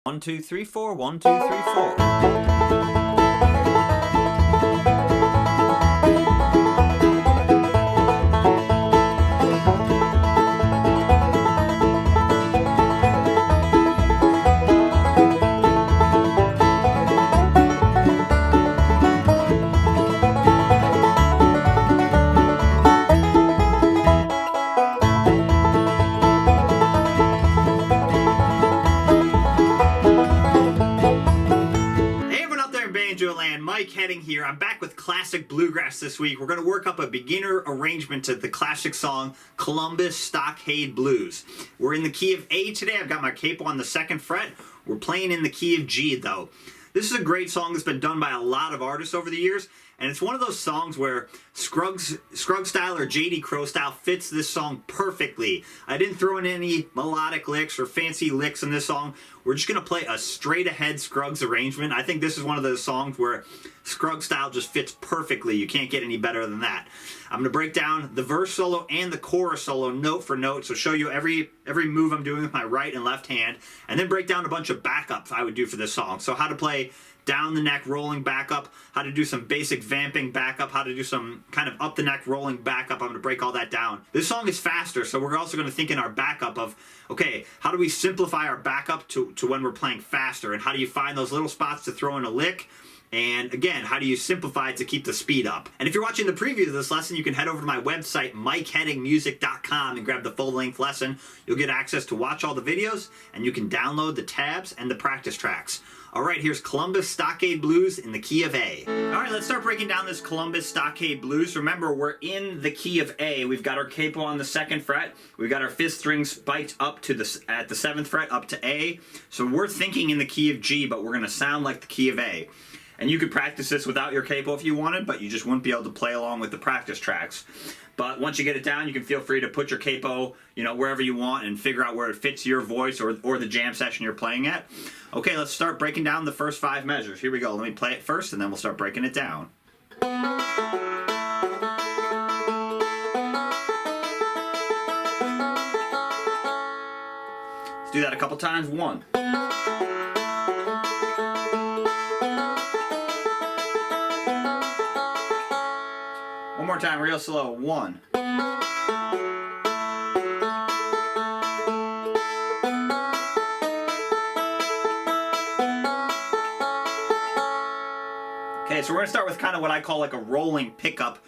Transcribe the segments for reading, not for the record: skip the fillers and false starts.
1, 2, 3, 4, 1, 2, 3, 4. Mike Heading here. I'm back with classic bluegrass this week. We're going to work up a beginner arrangement to the classic song Columbus Stockade Blues. We're in the key of A today. I've got my capo on the 2nd fret. We're playing in the key of G though. This is a great song that's been done by a lot of artists over the years, and it's one of those songs where Scruggs style or J.D. Crowe style fits this song perfectly. I didn't throw in any melodic licks or fancy licks in this song. We're just going to play a straight ahead Scruggs arrangement. I think this is one of those songs where Scruggs style just fits perfectly. You can't get any better than that. I'm going to break down the verse solo and the chorus solo note for note, so show you every move I'm doing with my right and left hand, and then break down a bunch of backups I would do for this song. So how to play down the neck rolling backup, how to do some basic vamping backup, how to do some kind of up the neck rolling backup. I'm going to break all that down. This song is faster, so we're also going to think in our backup of, okay, how do we simplify our backup to when we're playing faster, and how do you find those little spots to throw in a lick? And again, how do you simplify it to keep the speed up? And if you're watching the preview of this lesson, you can head over to my website, MikeHeadingMusic.com, and grab the full-length lesson. You'll get access to watch all the videos, and you can download the tabs and the practice tracks. All right, here's Columbus Stockade Blues in the key of A. All right, let's start breaking down this Columbus Stockade Blues. Remember, we're in the key of A. We've got our capo on the 2nd fret. We've got our 5th string spiked up to at the 7th fret up to A. So we're thinking in the key of G, but we're going to sound like the key of A. And you could practice this without your capo if you wanted, but you just wouldn't be able to play along with the practice tracks. But once you get it down, you can feel free to put your capo, wherever you want and figure out where it fits your voice or the jam session you're playing at. Okay, let's start breaking down the first 5 measures. Here we go. Let me play it first, and then we'll start breaking it down. Let's do that a couple times. 1. One more time, real slow. 1. Okay, so we're going to start with kind of what I call like a rolling pickup.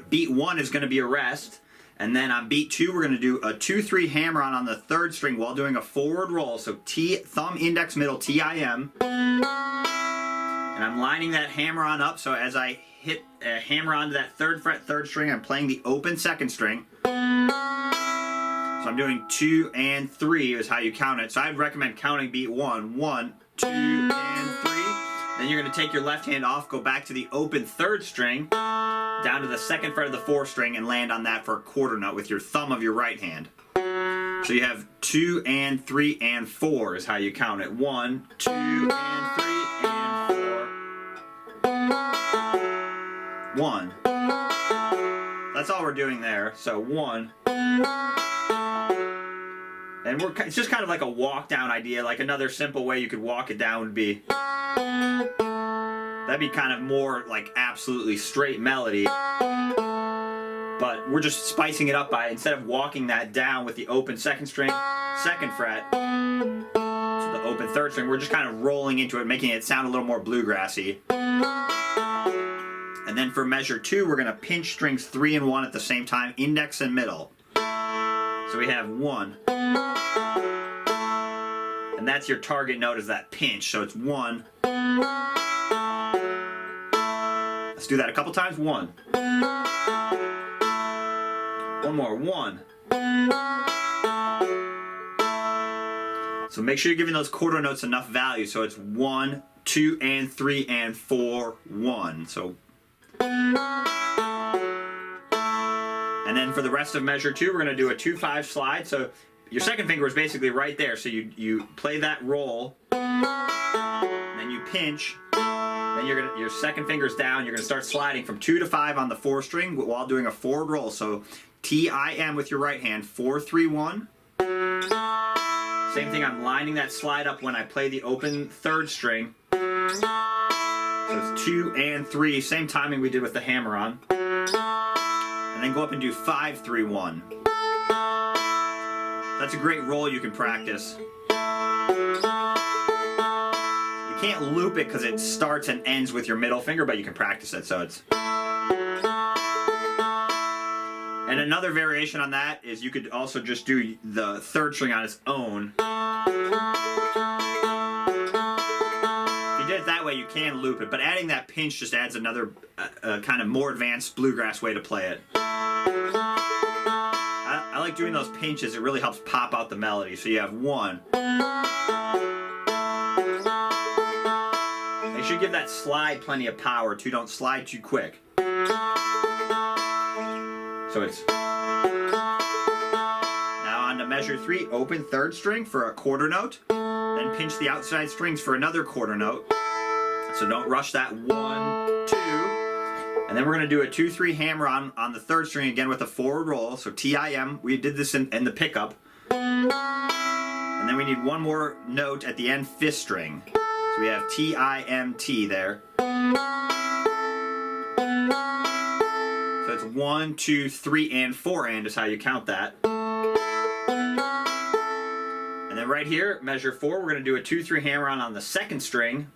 Beat 1 is going to be a rest, and then on beat 2 we're going to do a 2-3 hammer-on the 3rd string while doing a forward roll. So thumb, index, middle, T-I-M. And I'm lining that hammer-on up, so as I hit a hammer onto that 3rd fret, 3rd string, I'm playing the open 2nd string. So I'm doing 2 and 3 is how you count it. So I'd recommend counting beat 1. 1, 2, and 3. Then you're going to take your left hand off, go back to the open 3rd string, down to the 2nd fret of the 4th string, and land on that for a quarter note with your thumb of your right hand. So you have 2 and 3 and 4 is how you count it. 1, 2, and 3, and 4. 1. That's all we're doing there. So 1. And it's just kind of like a walk down idea. Like another simple way you could walk it down would be, that'd be kind of more like absolutely straight melody. But we're just spicing it up by, instead of walking that down with the open 2nd string, 2nd fret, to the open 3rd string, we're just kind of rolling into it, making it sound a little more bluegrassy. And then for measure 2, we're going to pinch strings 3 and 1 at the same time, index and middle. So we have 1. And that's your target note, is that pinch. So it's 1. Let's do that a couple times. 1. One more. 1. So make sure you're giving those quarter notes enough value. So it's 1, 2, and 3, and 4, 1. So. And then for the rest of measure 2, we're going to do a 2-5 slide. So your 2nd finger is basically right there. So you play that roll, and then you pinch. Then your 2nd finger's down. You're going to start sliding from 2 to 5 on the 4th string while doing a forward roll. So T-I-M with your right hand, 4, 3, 1. Same thing, I'm lining that slide up when I play the open third string. So it's 2 and 3, same timing we did with the hammer on. And then go up and do 5, 3, 1. That's a great roll you can practice. You can't loop it because it starts and ends with your middle finger, but you can practice it, so it's... And another variation on that is you could also just do the third string on its own. If you did it that way, you can loop it, but adding that pinch just adds another kind of more advanced bluegrass way to play it. I like doing those pinches. It really helps pop out the melody. So you have 1. Make sure you give that slide plenty of power too. Don't slide too quick. So it's now on to measure 3, open third string for a quarter note, then pinch the outside strings for another quarter note. So don't rush that 1, 2, and then we're going to do a 2, 3 hammer on the third string again with a forward roll. So T-I-M, we did this in the pickup, and then we need one more note at the end, 5th string. So we have T-I-M-T there. So it's 1, 2, 3, and 4 and is how you count that. And then right here, measure 4, we're going to do a 2, 3 hammer on the second string.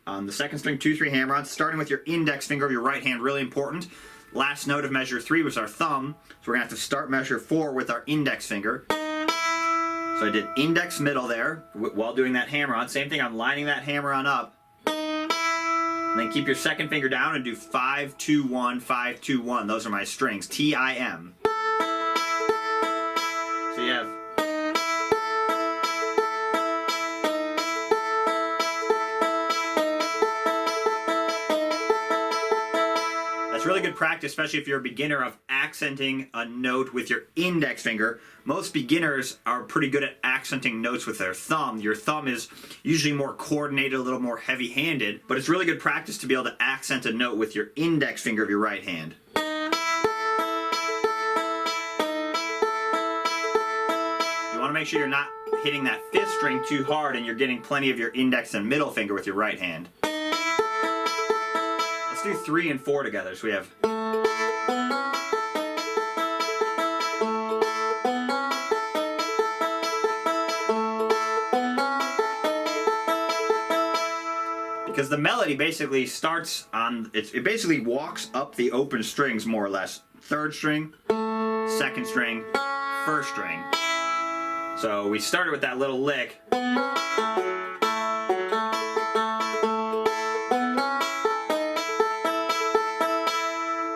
On the second string, 2, 3 hammer on, starting with your index finger of your right hand, really important. Last note of measure 3 was our thumb, so we're going to have to start measure 4 with our index finger. So I did index middle there while doing that hammer on. Same thing, I'm lining that hammer on up. And then keep your second finger down and do 5, 2, 1, 5, 2, 1. Those are my strings, T-I-M. So you have... That's really good practice, especially if you're a beginner, of accenting a note with your index finger. Most beginners are pretty good at accenting notes with their thumb. Your thumb is usually more coordinated, a little more heavy-handed, but it's really good practice to be able to accent a note with your index finger of your right hand. You want to make sure you're not hitting that 5th string too hard and you're getting plenty of your index and middle finger with your right hand. Let's do 3 and 4 together. So we have... Because the melody basically starts on, it basically walks up the open strings more or less. 3rd string, 2nd string, 1st string. So we started with that little lick.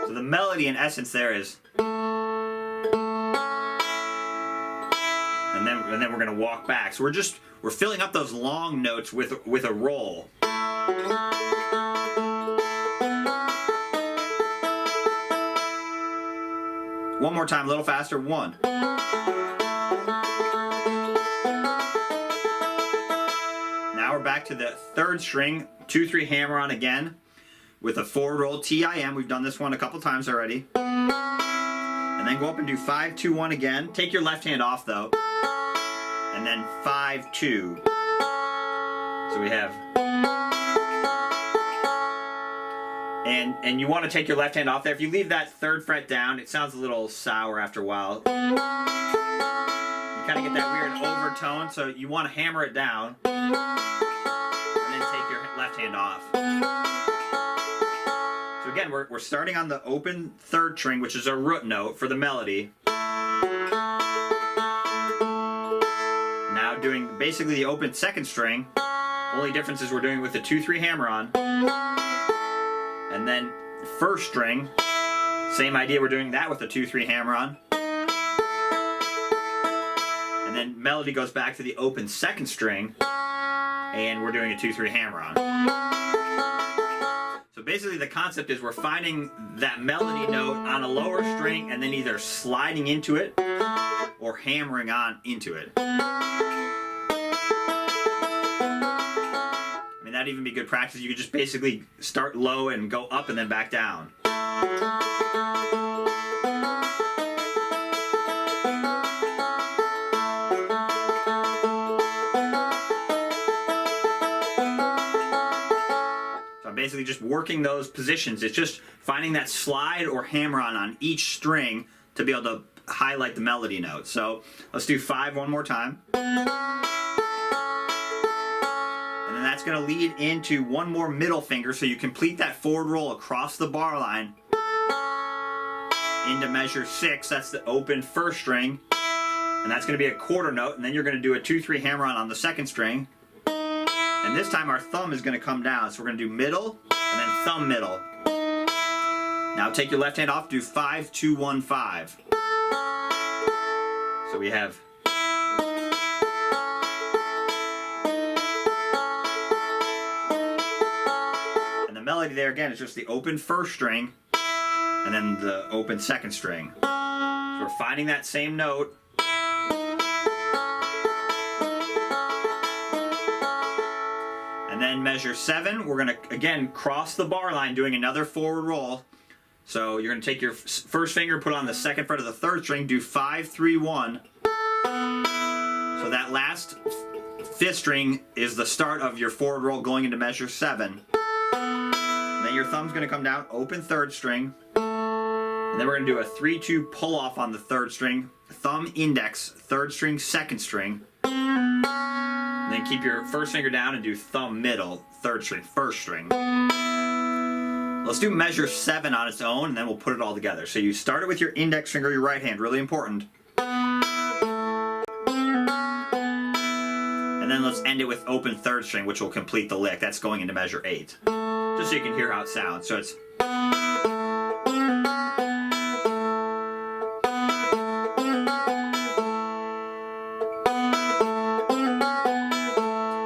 So the melody in essence there is, and then we're going to walk back. So we're filling up those long notes with a roll. One more time, a little faster. 1. Now we're back to the 3rd string, 2, 3 hammer on again with a forward roll, T-I-M. We've done this one a couple times already. And then go up and do 5, 2, 1 again. Take your left hand off though. And then 5, 2. So we have... And you want to take your left hand off there. If you leave that 3rd fret down, it sounds a little sour after a while. You kind of get that weird overtone, so you want to hammer it down. And then take your left hand off. So again, we're starting on the open 3rd string, which is a root note for the melody. Now doing basically the open 2nd string. Only difference is we're doing it with the 2, 3 hammer on. And then 1st string, same idea, we're doing that with a 2, 3 hammer on. And then melody goes back to the open 2nd string, and we're doing a 2, 3 hammer on. So basically the concept is we're finding that melody note on a lower string and then either sliding into it or hammering on into it. That'd even be good practice. You could just basically start low and go up and then back down. basically just working those positions. It's just finding that slide or hammer on each string to be able to highlight the melody note. So let's do 5 one more time. And then that's going to lead into one more middle finger, so you complete that forward roll across the bar line into measure 6. That's the open first string, and that's going to be a quarter note, and then you're going to do a 2-3 hammer-on the second string, and this time our thumb is going to come down, so we're going to do middle and then thumb middle. Now take your left hand off, do 5 2 1 5. So we have melody there again is just the open first string and then the open second string. So we're finding that same note. And then measure 7, we're going to again cross the bar line doing another forward roll. So you're going to take your first finger, put on the second fret of the third string, do 5 3 1. So that last 5th string is the start of your forward roll going into measure 7. Then your thumb's going to come down, open third string, and then we're going to do a 3-2 pull off on the third string, thumb index, third string, second string, and then keep your first finger down and do thumb middle, third string, first string. Let's do measure 7 on its own, and then we'll put it all together. So you start it with your index finger, your right hand, really important. And then let's end it with open third string, which will complete the lick. That's going into measure 8. Just so you can hear how it sounds. So it's... If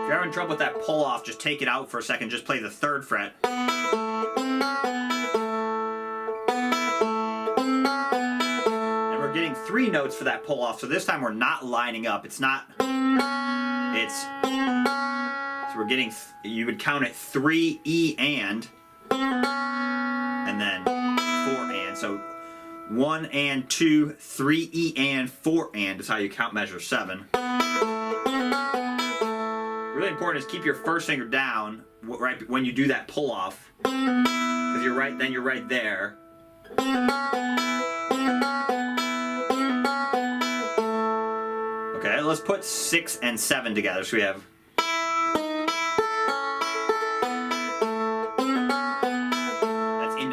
you're having trouble with that pull off, just take it out for a second, just play the 3rd fret. And we're getting 3 notes for that pull off, so this time we're not lining up. It's not... It's... So we're getting, you would count it 3 E and then 4 and. So 1 and 2, 3 E and 4 and is how you count measure 7. Really important is keep your first finger down right when you do that pull off, because you're right there. Okay, let's put 6 and 7 together. So we have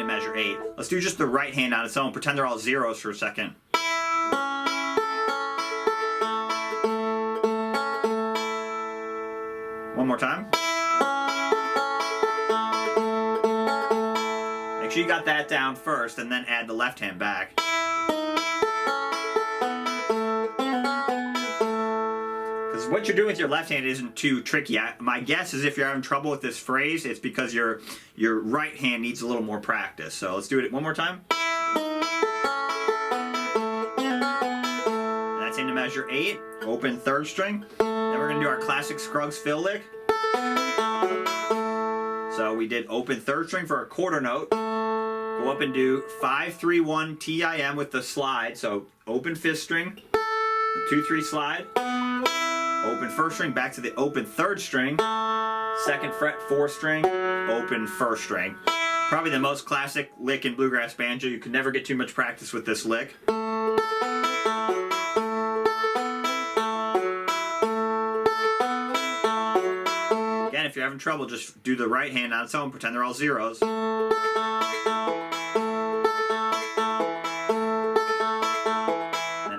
measure 8. Let's do just the right hand on its own. Pretend they're all zeros for a second. One more time. Make sure you got that down first and then add the left hand back. Because what you're doing with your left hand isn't too tricky. My guess is if you're having trouble with this phrase, it's because your right hand needs a little more practice. So let's do it one more time. And that's into measure 8, open third string. Then we're going to do our classic Scruggs fill lick. So we did open third string for a quarter note. Go up and do 5 3 1 TIM with the slide. So open 5th string, 2 3 slide. Open first string, back to the open third string, 2nd fret, 4th string, open first string. Probably the most classic lick in bluegrass banjo. You can never get too much practice with this lick. Again, if you're having trouble, just do the right hand on its own, pretend they're all zeros. Then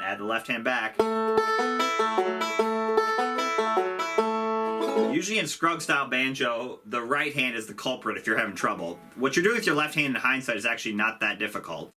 add the left hand back. Usually in Scruggs style banjo, the right hand is the culprit if you're having trouble. What you're doing with your left hand in hindsight is actually not that difficult.